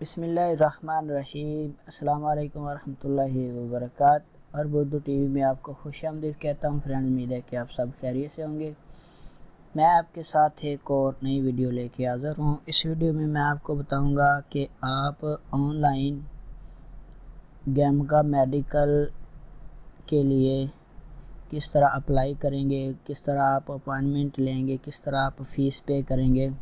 बिस्मिल्लाहिर्रहमानिर्रहीम। अस्सलाम वालेकुम वरहमतुल्लाहि वबरकातुहू। और उर्दू टीवी में आपको खुशामदीद कहता हूँ। फ्रेंड्स, उम्मीद है कि आप सब खैरियत से होंगे। मैं आपके साथ एक और नई वीडियो लेके हाज़िर हूँ। इस वीडियो में मैं आपको बताऊँगा कि आप ऑनलाइन गैमका मेडिकल के लिए किस तरह अप्लाई करेंगे, किस तरह आप अपॉइंटमेंट लेंगे, किस तरह आप फ़ीस पे करेंगे।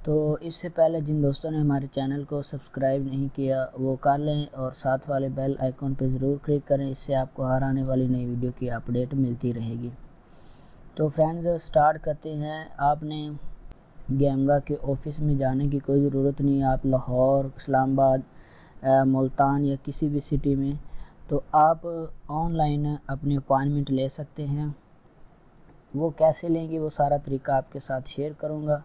तो इससे पहले जिन दोस्तों ने हमारे चैनल को सब्सक्राइब नहीं किया वो कर लें और साथ वाले बेल आइकॉन पर ज़रूर क्लिक करें। इससे आपको हर आने वाली नई वीडियो की अपडेट मिलती रहेगी। तो फ्रेंड्स, स्टार्ट करते हैं। आपने गैमका के ऑफिस में जाने की कोई ज़रूरत नहीं। आप लाहौर, इस्लामाबाद, मुल्तान या किसी भी सिटी में तो आप ऑनलाइन अपनी अपॉइंटमेंट ले सकते हैं। वो कैसे लेंगे वो सारा तरीका आपके साथ शेयर करूँगा।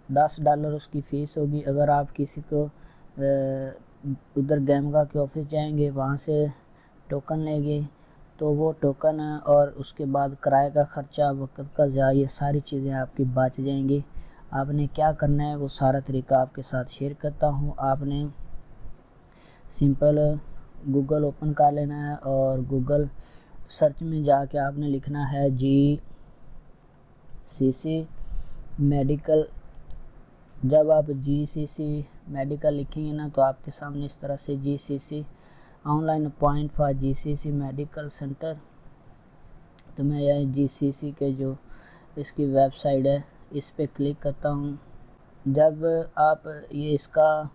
$10 उसकी फ़ीस होगी। अगर आप किसी को उधर गैमका के ऑफिस जाएंगे, वहाँ से टोकन लेंगे तो वो टोकन और उसके बाद किराए का ख़र्चा, वक्त का ज़ाया, ये सारी चीज़ें आपकी बच जाएंगी। आपने क्या करना है वो सारा तरीका आपके साथ शेयर करता हूँ। आपने सिंपल गूगल ओपन कर लेना है और गूगल सर्च में जाके आपने लिखना है GCC मेडिकल। जब आप GCC मेडिकल लिखेंगे ना तो आपके सामने इस तरह से GCC online appoint for GCC medical centre. तो मैं यह GCC के जो इसकी वेबसाइट है इस पर क्लिक करता हूँ। जब आप ये इसका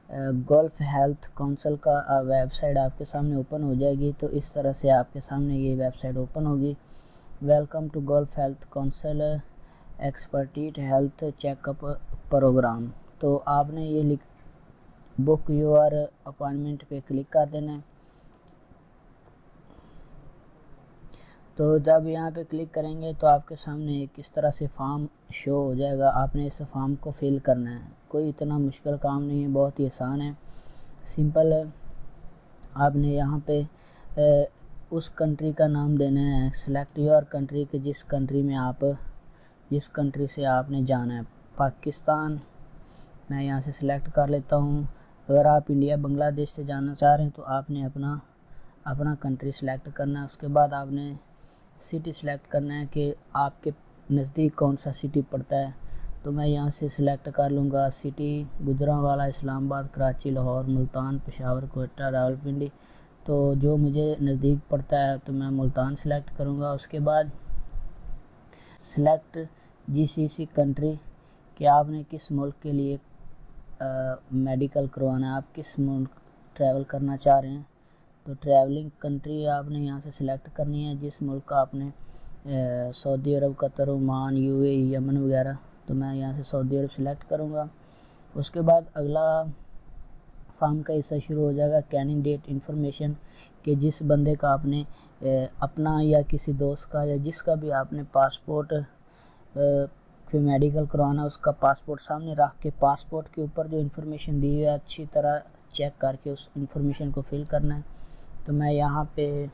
गल्फ़ हेल्थ काउंसिल का वेबसाइट आपके सामने ओपन हो जाएगी। तो इस तरह से आपके सामने ये वेबसाइट ओपन होगी। Welcome to Gulf health council expatriate health checkup programme. तो आपने ये बुक योर अपॉइंटमेंट पे क्लिक कर देना है। तो जब यहाँ पे क्लिक करेंगे तो आपके सामने किस तरह से फॉर्म शो हो जाएगा। आपने इस फॉर्म को फिल करना है। कोई इतना मुश्किल काम नहीं है, बहुत ही आसान है, सिंपल है। आपने यहाँ पे उस कंट्री का नाम देना है। सेलेक्ट योर कंट्री के जिस कंट्री से आपने जाना है। पाकिस्तान मैं यहाँ से सिलेक्ट कर लेता हूँ। अगर आप इंडिया बांग्लादेश से जाना चाह रहे हैं तो आपने अपना कंट्री सेलेक्ट करना है। उसके बाद आपने सिटी सेलेक्ट करना है कि आपके नज़दीक कौन सा सिटी पड़ता है। तो मैं यहाँ से सिलेक्ट कर लूँगा सिटी गुजरांवाला, इस्लामाबाद, कराची, लाहौर, मुल्तान, पेशावर, कोयटा, रावलपिंडी। तो जो मुझे नज़दीक पड़ता है तो मैं मुल्तान सेलेक्ट करूँगा। उसके बाद सिलेक्ट GCC कंट्री कि आपने किस मुल्क के लिए मेडिकल करवाना है, आप किस मुल्क ट्रैवल करना चाह रहे हैं। तो ट्रैवलिंग कंट्री आपने यहाँ से सिलेक्ट करनी है जिस मुल्क का आपने सऊदी अरब, कतर, ओमान, UAE, यमन वगैरह। तो मैं यहाँ से सऊदी अरब सिलेक्ट करूँगा। उसके बाद अगला फॉर्म का हिस्सा शुरू हो जाएगा, कैंडिडेट इन्फॉर्मेशन कि जिस बंदे का आपने अपना या किसी दोस्त का या जिसका भी आपने पासपोर्ट फिर मेडिकल करवाना, उसका पासपोर्ट सामने रख के पासपोर्ट के ऊपर जो इन्फॉर्मेशन दी है अच्छी तरह चेक करके उस इन्फॉर्मेशन को फिल करना है। तो मैं यहाँ पे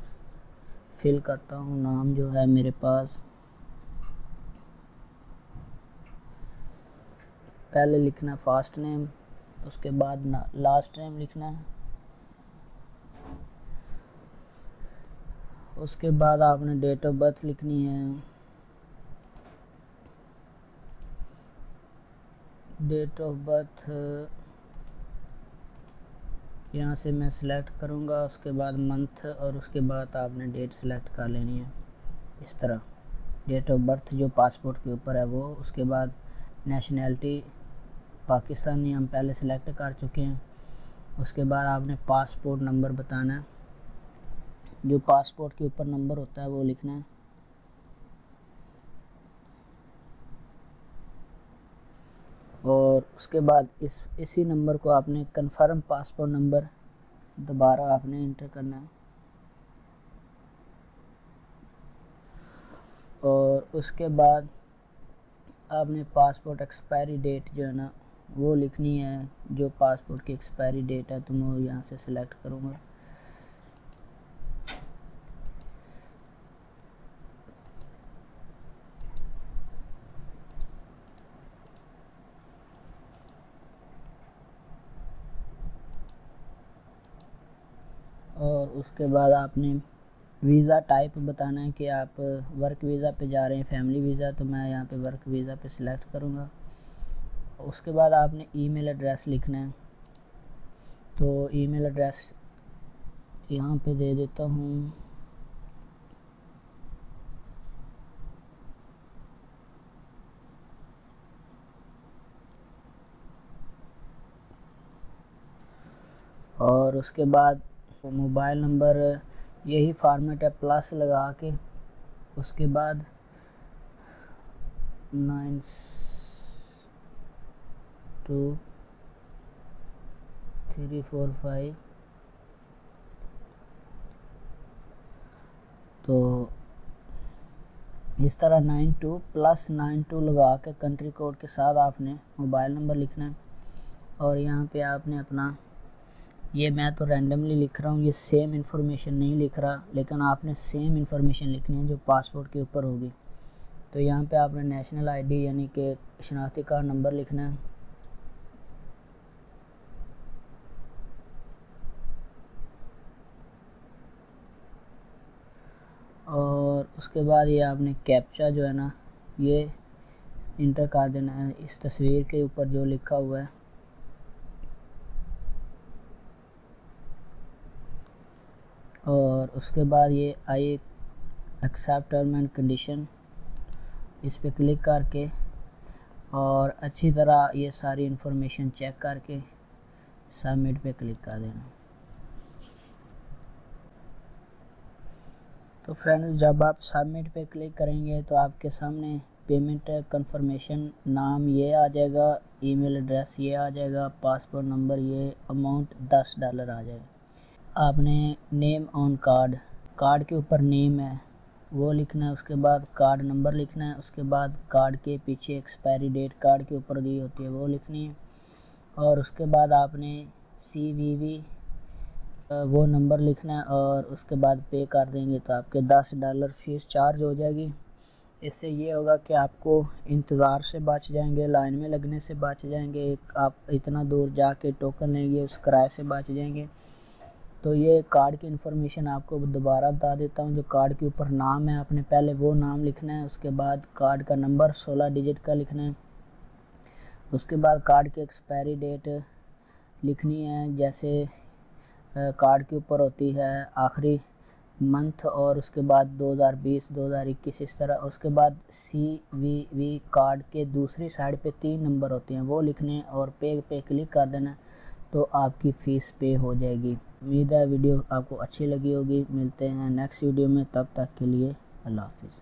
फिल करता हूँ। नाम जो है मेरे पास पहले लिखना फर्स्ट नेम, उसके बाद लास्ट नेम लिखना है। उसके बाद आपने डेट ऑफ बर्थ लिखनी है। डेट ऑफ बर्थ यहाँ से मैं सिलेक्ट करूँगा। उसके बाद मंथ और उसके बाद आपने डेट सिलेक्ट कर लेनी है इस तरह। डेट ऑफ बर्थ जो पासपोर्ट के ऊपर है वो। उसके बाद नेशनैलिटी पाकिस्तानी हम पहले सिलेक्ट कर चुके हैं। उसके बाद आपने पासपोर्ट नंबर बताना है, जो पासपोर्ट के ऊपर नंबर होता है वो लिखना है। और उसके बाद इसी नंबर को आपने कंफर्म पासपोर्ट नंबर दोबारा आपने इंटर करना है। और उसके बाद आपने पासपोर्ट एक्सपायरी डेट जो है ना वो लिखनी है। जो पासपोर्ट की एक्सपायरी डेट है तो मैं यहाँ से सिलेक्ट करूँगा। उसके बाद आपने वीज़ा टाइप बताना है कि आप वर्क वीज़ा पे जा रहे हैं, फैमिली वीज़ा, तो मैं यहाँ पे वर्क वीज़ा पे सिलेक्ट करूँगा। उसके बाद आपने ईमेल एड्रेस लिखना है, तो ईमेल एड्रेस यहाँ पे दे देता हूँ। और उसके बाद मोबाइल नंबर यही फॉर्मेट है, प्लस लगा के उसके बाद 92-345, तो इस तरह 92 + 92 लगा के कंट्री कोड के साथ आपने मोबाइल नंबर लिखना है। और यहाँ पे आपने अपना, ये मैं तो रैंडमली लिख रहा हूँ, ये सेम इन्फॉर्मेशन नहीं लिख रहा, लेकिन आपने सेम इन्फॉर्मेशन लिखनी है जो पासपोर्ट के ऊपर होगी। तो यहाँ पे आपने नेशनल आईडी यानी कि शनाख्ती कार्ड नंबर लिखना है। और उसके बाद ये आपने कैप्चा जो है ना, ये इंटर कर देना है इस तस्वीर के ऊपर जो लिखा हुआ है। और उसके बाद ये I accept term and condition, इस पे क्लिक करके और अच्छी तरह ये सारी इन्फॉर्मेशन चेक करके सबमिट पे क्लिक कर देना। तो फ्रेंड्स, जब आप सबमिट पे क्लिक करेंगे तो आपके सामने पेमेंट कंफर्मेशन नाम ये आ जाएगा, ईमेल एड्रेस ये आ जाएगा, पासपोर्ट नंबर, ये अमाउंट $10 आ जाएगा। आपने नेम ऑन कार्ड, कार्ड के ऊपर नेम है वो लिखना है, उसके बाद कार्ड नंबर लिखना है, उसके बाद कार्ड के पीछे एक्सपायरी डेट कार्ड के ऊपर दी होती है वो लिखनी है। और उसके बाद आपने CVV वो नंबर लिखना है और उसके बाद पे कर देंगे तो आपके $10 फ़ीस चार्ज हो जाएगी। इससे ये होगा कि आपको इंतज़ार से बच जाएंगे, लाइन में लगने से बच जाएंगे, आप इतना दूर जाके टोकन लेंगे उस किराए से बच जाएंगे। तो ये कार्ड की इन्फॉर्मेशन आपको दोबारा बता देता हूँ। जो कार्ड के ऊपर नाम है आपने पहले वो नाम लिखना है, उसके बाद कार्ड का नंबर 16 डिजिट का लिखना है, उसके बाद कार्ड की एक्सपायरी डेट लिखनी है, जैसे कार्ड के ऊपर होती है आखिरी मंथ, और उसके बाद 2020 2021 इस तरह। उसके बाद CVV कार्ड के दूसरी साइड पे 3 नंबर होते हैं वो लिखने हैं और पे क्लिक कर देना, तो आपकी फ़ीस पे हो जाएगी। उम्मीद है वीडियो आपको अच्छी लगी होगी। मिलते हैं नेक्स्ट वीडियो में, तब तक के लिए अल्लाह हाफिज़।